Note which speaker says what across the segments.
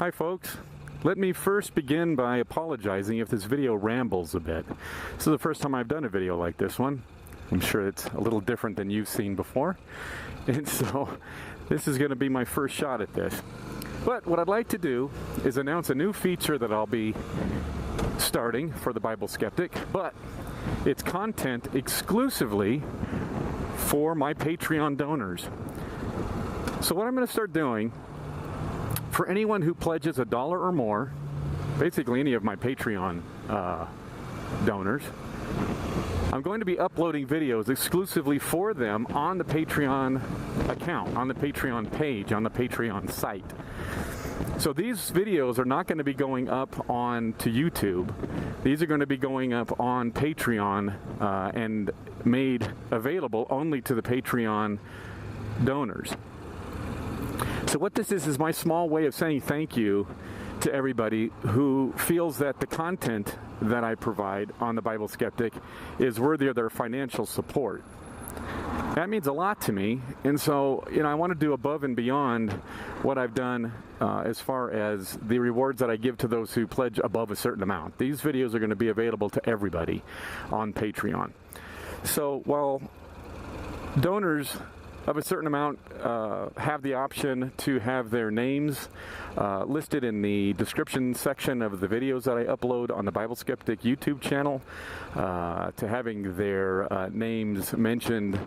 Speaker 1: Hi folks, let me first begin by apologizing if this video rambles a bit. This is the first time I've done a video like this one. I'm sure it's a little different than you've seen before, and so this is going to be my first shot at this. But what I'd like to do is announce a new feature that I'll be starting for the Bible Skeptic, but it's content exclusively for my Patreon donors. So what I'm going to start doing, for anyone who pledges $1 or more, basically any of my Patreon donors, I'm going to be uploading videos exclusively for them on the Patreon account, on the Patreon page, on the Patreon site. So these videos are not going to be going up on to YouTube. These are going to be going up on Patreon and made available only to the Patreon donors. So what this is my small way of saying thank you to everybody who feels that the content that I provide on the Bible Skeptic is worthy of their financial support. That means a lot to me, and so I want to do above and beyond what I've done as far as the rewards that I give to those who pledge above a certain amount. These videos are going to be available to everybody on Patreon. So while donors of a certain amount have the option to have their names listed in the description section of the videos that I upload on the Bible Skeptic YouTube channel, to having their names mentioned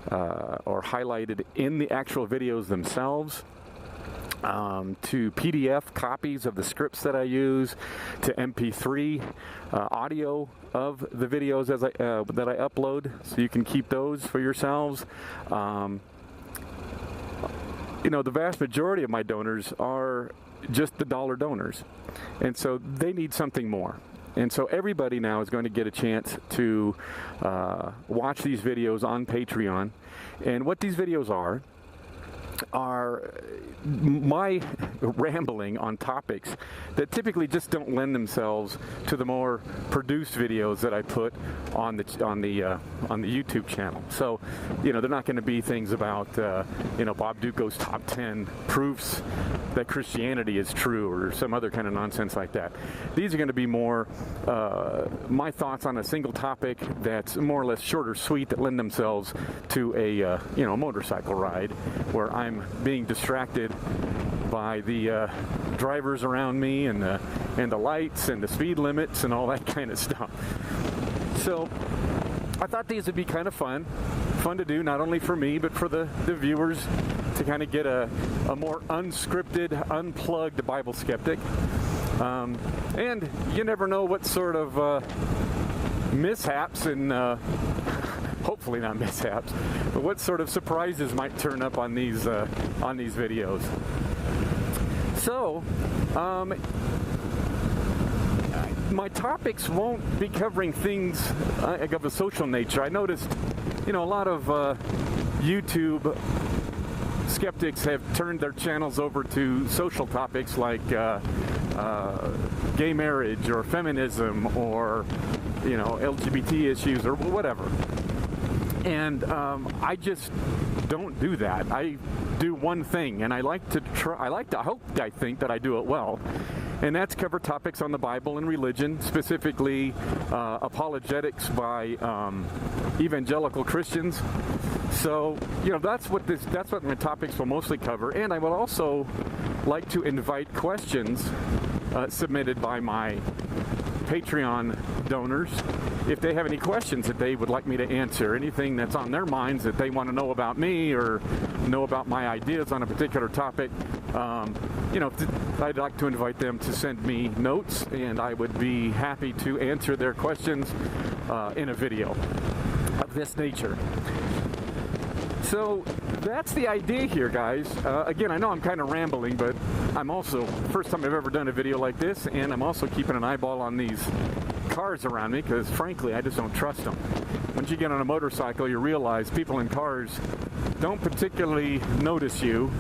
Speaker 1: or highlighted in the actual videos themselves, to PDF copies of the scripts that I use, to MP3 audio of the videos as that I upload, so you can keep those for yourselves. The vast majority of my donors are just the dollar donors, and so they need something more. And so everybody now is going to get a chance to watch these videos on Patreon. And what these videos are my rambling on topics that typically just don't lend themselves to the more produced videos that I put on the YouTube channel. So, they're not going to be things about Bob Duco's top 10 proofs that Christianity is true or some other kind of nonsense like that. These are going to be more my thoughts on a single topic that's more or less short or sweet, that lend themselves to a motorcycle ride where I'm being distracted by the drivers around me and the lights and the speed limits and all that kind of stuff. So I thought these would be kind of fun to do, not only for me but for the viewers, to kind of get a more unscripted, unplugged Bible Skeptic. And you never know what sort of mishaps and hopefully not mishaps, but what sort of surprises might turn up on these videos. So, my topics won't be covering things of a social nature. I noticed, a lot of YouTube skeptics have turned their channels over to social topics like gay marriage or feminism or LGBT issues or whatever. And I just don't do that. I do one thing, and I think that I do it well, and that's cover topics on the Bible and religion, specifically apologetics by evangelical Christians. So that's what my topics will mostly cover, and I will also like to invite questions submitted by my Patreon donors. If they have any questions that they would like me to answer, anything that's on their minds that they want to know about me or know about my ideas on a particular topic, I'd like to invite them to send me notes, and I would be happy to answer their questions in a video of this nature. So that's the idea here, guys. Again, I know I'm kind of rambling, but I'm also, first time I've ever done a video like this, and I'm also keeping an eyeball on these cars around me because, frankly, I just don't trust them. Once you get on a motorcycle, you realize people in cars don't particularly notice you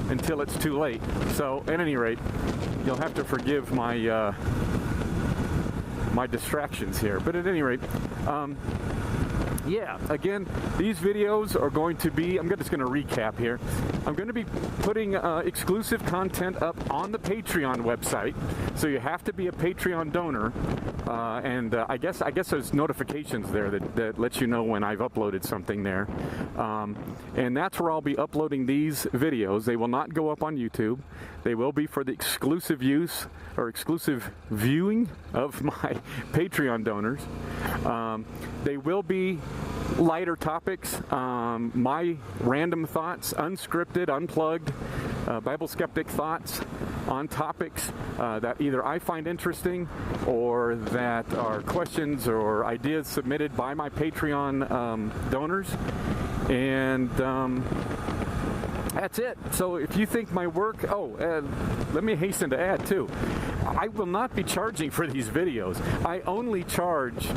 Speaker 1: until it's too late. So, at any rate, you'll have to forgive my my distractions here. But at any rate, yeah, again, these videos are going to be, I'm just going to recap here. I'm going to be putting exclusive content up on the Patreon website, so you have to be a Patreon donor, and I guess there's notifications there that let you know when I've uploaded something there, and that's where I'll be uploading these videos. They will not go up on YouTube. They will be for the exclusive use or exclusive viewing of my Patreon donors. They will be lighter topics, my random thoughts, unscripted, unplugged, Bible skeptic thoughts on topics that either I find interesting or that are questions or ideas submitted by my Patreon donors. And that's it. So if you think my work, let me hasten to add too, I will not be charging for these videos. I only charge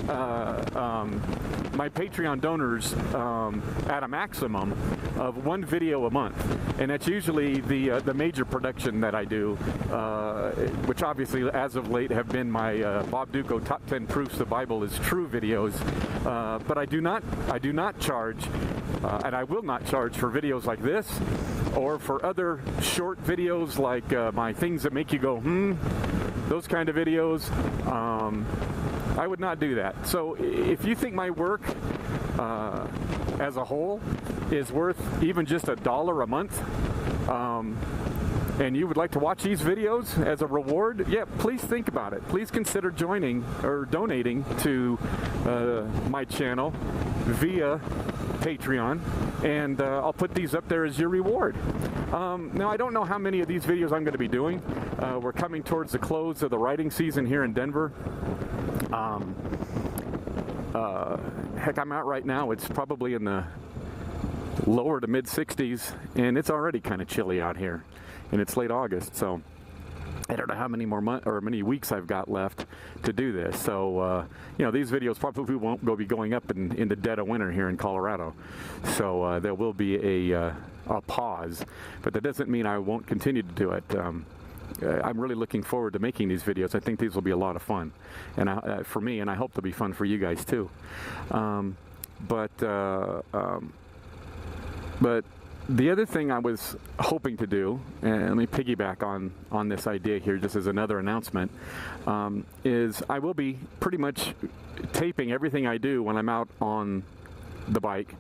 Speaker 1: my Patreon donors at a maximum of one video a month, and that's usually the major production that I do, which obviously as of late have been my Bob Duco Top 10 Proofs the Bible is True videos. But I do not charge, and I will not charge for videos like this, or for other short videos like my Things That Make You Go, those kind of videos. I would not do that. So if you think my work as a whole is worth even just $1 a month, and you would like to watch these videos as a reward, yeah, please think about it. Please consider joining or donating to my channel via Patreon, and I'll put these up there as your reward. Now, I don't know how many of these videos I'm going to be doing. We're coming towards the close of the writing season here in Denver. Heck, I'm out right now. It's probably in the lower to mid 60s, and it's already kind of chilly out here, and it's late August, so I don't know how many more months or many weeks I've got left to do this. So, these videos probably won't be going up in the dead of winter here in Colorado. So there will be a pause, but that doesn't mean I won't continue to do it. I'm really looking forward to making these videos. I think these will be a lot of fun, and for me, and I hope they'll be fun for you guys too. But the other thing I was hoping to do, and let me piggyback on this idea here just as another announcement, is I will be pretty much taping everything I do when I'm out on the bike.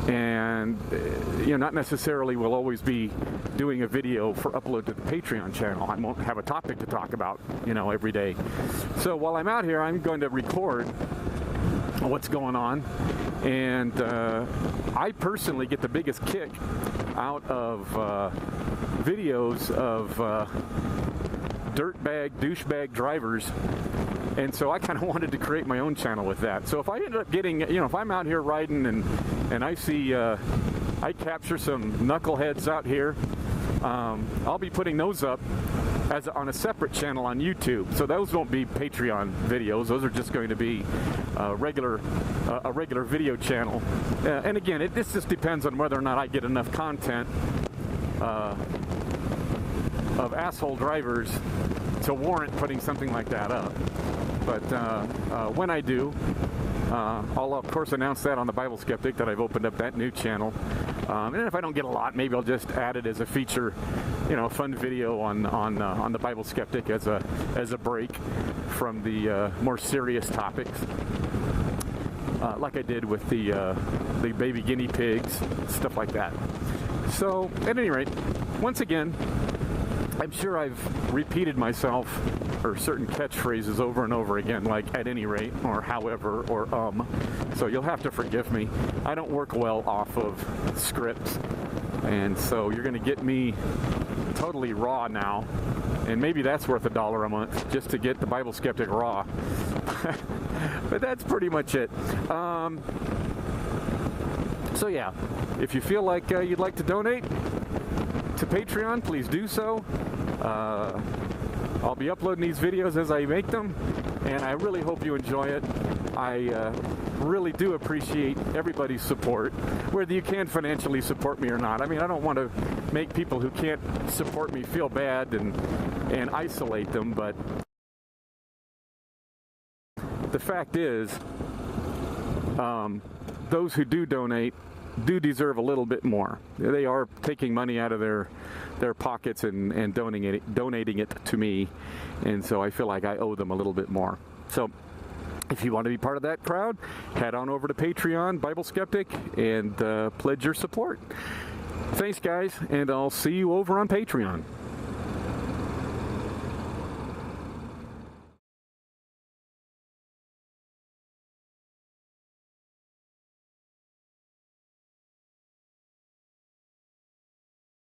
Speaker 1: And not necessarily will always be doing a video for upload to the Patreon channel. I won't have a topic to talk about, every day. So while I'm out here, I'm going to record what's going on, and I personally get the biggest kick out of videos of dirtbag, douchebag drivers. And so I kind of wanted to create my own channel with that. So if I end up getting, if I'm out here riding and I see, I capture some knuckleheads out here, I'll be putting those up on a separate channel on YouTube. So those won't be Patreon videos. Those are just going to be a regular video channel. And again, this just depends on whether or not I get enough content of asshole drivers to warrant putting something like that up. But when I do, I'll of course announce that on the Bible Skeptic that I've opened up that new channel. And if I don't get a lot, maybe I'll just add it as a feature, a fun video on the Bible Skeptic as a break from the more serious topics, like I did with the baby guinea pigs, stuff like that. So at any rate, once again, I'm sure I've repeated myself or certain catchphrases over and over again, like at any rate, or however, or so you'll have to forgive me. I don't work well off of scripts, and so you're going to get me totally raw now, and maybe that's worth $1 a month just to get the Bible Skeptic raw. But that's pretty much it. So yeah, if you feel like you'd like to donate to Patreon, please do so. I'll be uploading these videos as I make them, and I really hope you enjoy it. I really do appreciate everybody's support, whether you can financially support me or not. I mean, I don't want to make people who can't support me feel bad and isolate them, but the fact is, those who do donate do deserve a little bit more. They are taking money out of their pockets and donating it to me, and so I feel like I owe them a little bit more. So if you want to be part of that crowd, head on over to Patreon, Bible Skeptic, and pledge your support. Thanks, guys, and I'll see you over on Patreon.